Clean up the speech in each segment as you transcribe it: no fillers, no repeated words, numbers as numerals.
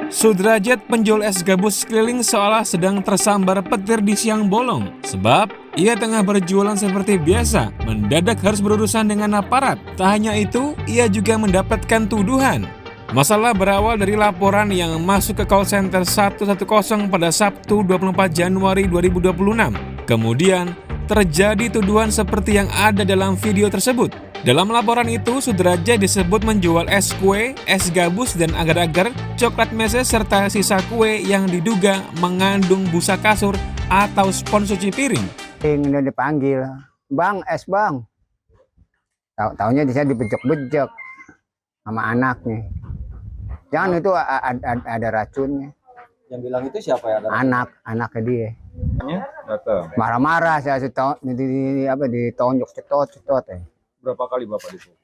Sudrajat penjual es gabus keliling seolah sedang tersambar petir di siang bolong. Sebab ia tengah berjualan seperti biasa, mendadak harus berurusan dengan aparat. Tak hanya itu, ia juga mendapatkan tuduhan. Masalah berawal dari laporan yang masuk ke call center 110 pada Sabtu 24 Januari 2026. Kemudian, terjadi tuduhan seperti yang ada dalam video tersebut. Dalam laporan itu, Sudrajat disebut menjual es kue, es gabus, dan agar-agar, coklat meses, serta sisa kue yang diduga mengandung busa kasur atau spons cuci piring. Ini dipanggil, "Bang, es bang." Taunya dia dibejek-bejek sama anaknya. Jangan itu ada racunnya. Yang bilang itu siapa ya? Anaknya dia. Datang. Marah-marah saya ditonjok cetot ya. Berapa kali Bapak dipukul?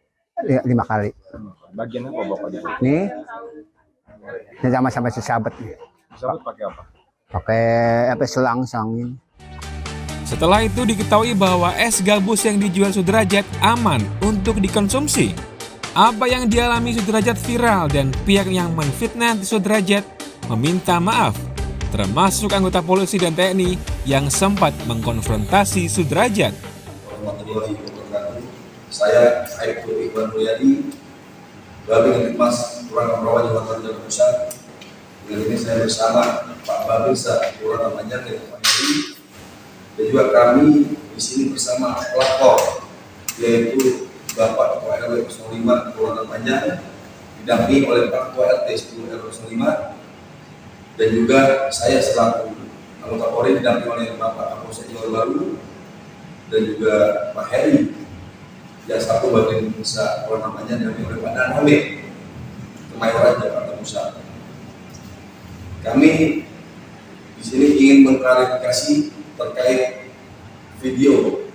5 kali. Bagian apa Bapak dipukul? Nih, ini sama-sama si sahabat nih. Sahabat pakai apa? Pakai selangsang ini. Setelah itu diketahui bahwa es gabus yang dijual Sudrajat aman untuk dikonsumsi. Apa yang dialami Sudrajat viral dan pihak yang menfitnah Sudrajat meminta maaf, termasuk anggota polisi dan TNI yang sempat mengkonfrontasi Sudrajat. Saya Saiful Iqbal Mulyadi, Babin Mas Kelurahan Rawa Jakarta Pusat. Dengan ini saya bersama Pak Babinsa Kelurahan Banjar dan Pak Heri, dan juga kami di sini bersama pelapor, yaitu Bapak Ketua RW 05 Kelurahan Banjar, didampingi oleh Pak Ketua RT 10 RW 05, dan juga saya selaku anggota Polri didampingi oleh Bapak Kapolsek Johor Bahru, dan juga Pak Heri, yang satu bagian besar Kelurahan Banjar didampingi oleh Pak Danhamid, Kemayoran Jakarta Pusat. Kami di sini ingin mengklarifikasi terkait video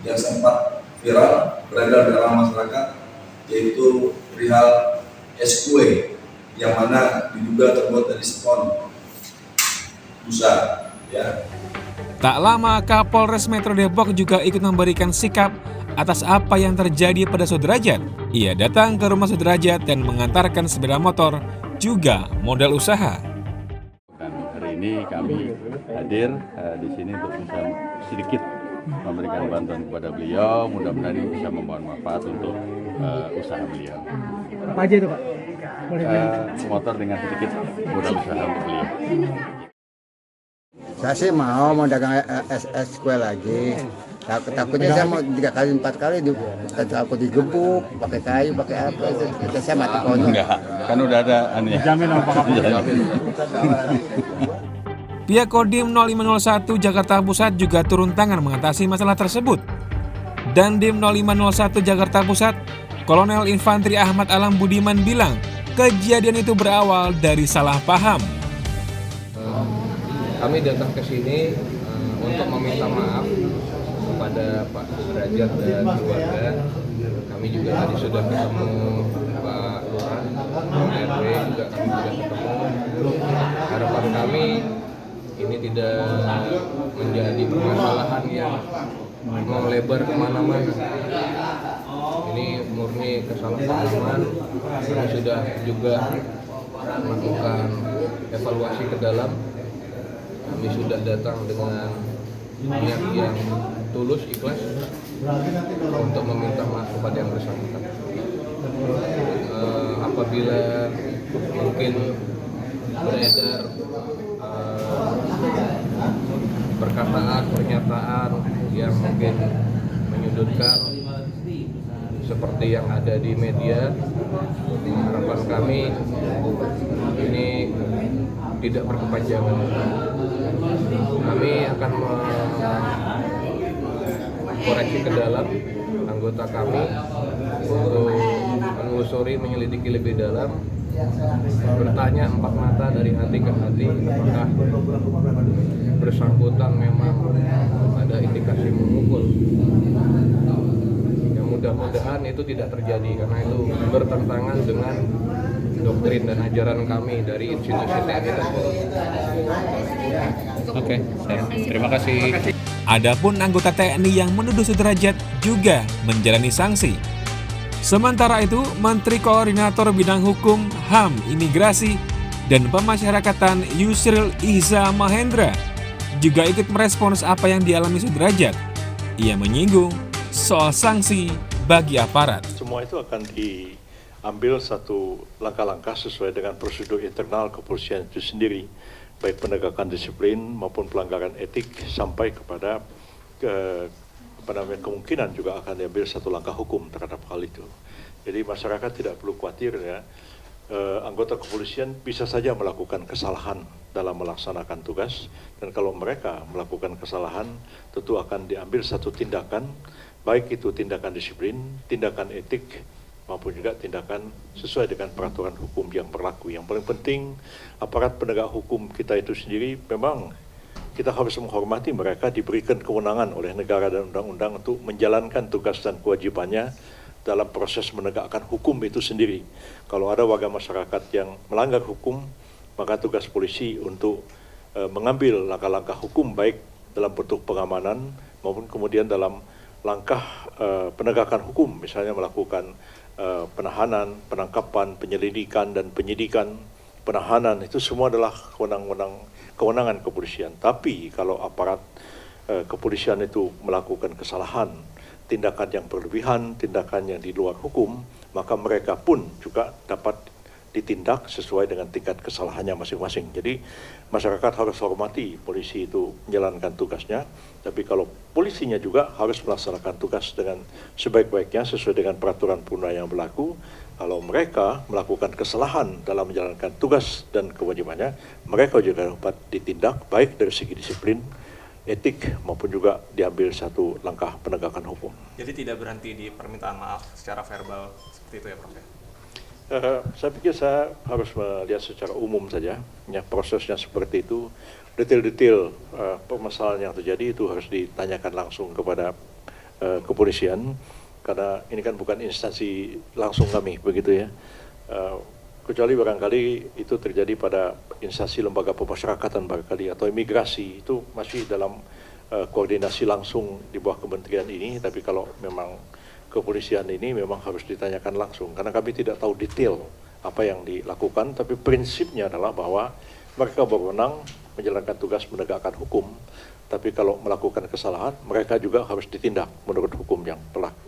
yang sempat viral beredar di dalam masyarakat, yaitu perihal es kue yang mana diduga terbuat dari spons busa, ya. Tak lama Kapolres Metro Depok juga ikut memberikan sikap atas apa yang terjadi pada Sudrajat. Ia datang ke rumah Sudrajat dan mengantarkan sepeda motor, juga modal usaha. Hari ini kami hadir di sini untuk bisa sedikit memberikan bantuan kepada beliau. Mudah-mudahan ini bisa membawa manfaat untuk usaha beliau. Apa aja itu Pak? Motor dengan sedikit modal usaha untuk beliau. Saya sih mau dagang es kue lagi. Takutnya saya mau 3 kali 4 kali takut digebuk, pakai kayu, pakai apa itu. Saya mati konyol. Enggak, kan udah ada aneh. Jamin apa Pihak Kodim 0501 Jakarta Pusat juga turun tangan mengatasi masalah tersebut. Dandim 0501 Jakarta Pusat, Kolonel Infantri Ahmad Alam Budiman bilang, kejadian itu berawal dari salah paham. Kami datang ke sini untuk meminta maaf kepada Pak Sudrajat dan keluarga. Kami juga tadi sudah ketemu Pak Lurah, Pak RW juga kami sudah ketemu. Harapan kami ini tidak menjadi permasalahan yang melebar kemana-mana. Ini murni kesalahpahaman. Kami sudah juga melakukan evaluasi ke dalam. Kami sudah datang dengan niat yang tulus, ikhlas untuk meminta maaf kepada yang bersangkutan. Apabila mungkin beredar perkataan, pernyataan yang mungkin menyudutkan seperti yang ada di media, harapan kami ini tidak berkepanjangan. Kami akan koreksi ke dalam anggota kami untuk menelusuri, menyelidiki lebih dalam, bertanya 4 mata dari hati ke hati apakah bersangkutan memang ada indikasi memukul. Yang mudah-mudahan itu tidak terjadi karena itu bertentangan dengan doktrin dan ajaran kami dari institusi TNI tersebut. Oke, terima kasih. Adapun anggota TNI yang menuduh Sudrajat juga menjalani sanksi. Sementara itu, Menteri Koordinator Bidang Hukum, HAM, Imigrasi, dan Pemasyarakatan Yusril Iza Mahendra juga ikut merespons apa yang dialami Sudrajat. Ia menyinggung soal sanksi bagi aparat. Semua itu akan diambil satu langkah-langkah sesuai dengan prosedur internal kepolisian itu sendiri, baik penegakan disiplin maupun pelanggaran etik sampai kepada kemungkinan juga akan diambil satu langkah hukum terhadap hal itu. Jadi masyarakat tidak perlu khawatir ya. Anggota kepolisian bisa saja melakukan kesalahan dalam melaksanakan tugas, dan kalau mereka melakukan kesalahan tentu akan diambil satu tindakan, baik itu tindakan disiplin, tindakan etik, maupun juga tindakan sesuai dengan peraturan hukum yang berlaku. Yang paling penting, aparat penegak hukum kita itu sendiri memang kita harus menghormati mereka, diberikan kewenangan oleh negara dan undang-undang untuk menjalankan tugas dan kewajibannya dalam proses menegakkan hukum itu sendiri. Kalau ada warga masyarakat yang melanggar hukum, maka tugas polisi untuk mengambil langkah-langkah hukum baik dalam bentuk pengamanan maupun kemudian dalam langkah penegakan hukum, misalnya melakukan penahanan, penangkapan, penyelidikan dan penyidikan. Penahanan itu semua adalah kewenangan kepolisian. Tapi kalau aparat kepolisian itu melakukan kesalahan, tindakan yang berlebihan, tindakan yang di luar hukum, maka mereka pun juga dapat ditindak sesuai dengan tingkat kesalahannya masing-masing. Jadi masyarakat harus hormati polisi itu menjalankan tugasnya, tapi kalau polisinya juga harus melaksanakan tugas dengan sebaik-baiknya sesuai dengan peraturan perundang yang berlaku. Kalau mereka melakukan kesalahan dalam menjalankan tugas dan kewajibannya, mereka juga dapat ditindak baik dari segi disiplin, etik maupun juga diambil satu langkah penegakan hukum. Jadi tidak berhenti di permintaan maaf secara verbal seperti itu ya Prof? Saya pikir saya harus melihat secara umum saja, ya prosesnya seperti itu. Detail-detail permasalahan yang terjadi itu harus ditanyakan langsung kepada kepolisian, karena ini kan bukan instansi langsung kami, begitu ya. Kecuali barangkali itu terjadi pada instansi lembaga pemasyarakatan barangkali atau imigrasi, itu masih dalam koordinasi langsung di bawah kementerian ini. Tapi kalau memang kepolisian ini memang harus ditanyakan langsung, karena kami tidak tahu detail apa yang dilakukan, tapi prinsipnya adalah bahwa mereka berwenang menjalankan tugas menegakkan hukum, tapi kalau melakukan kesalahan mereka juga harus ditindak menurut hukum yang berlaku.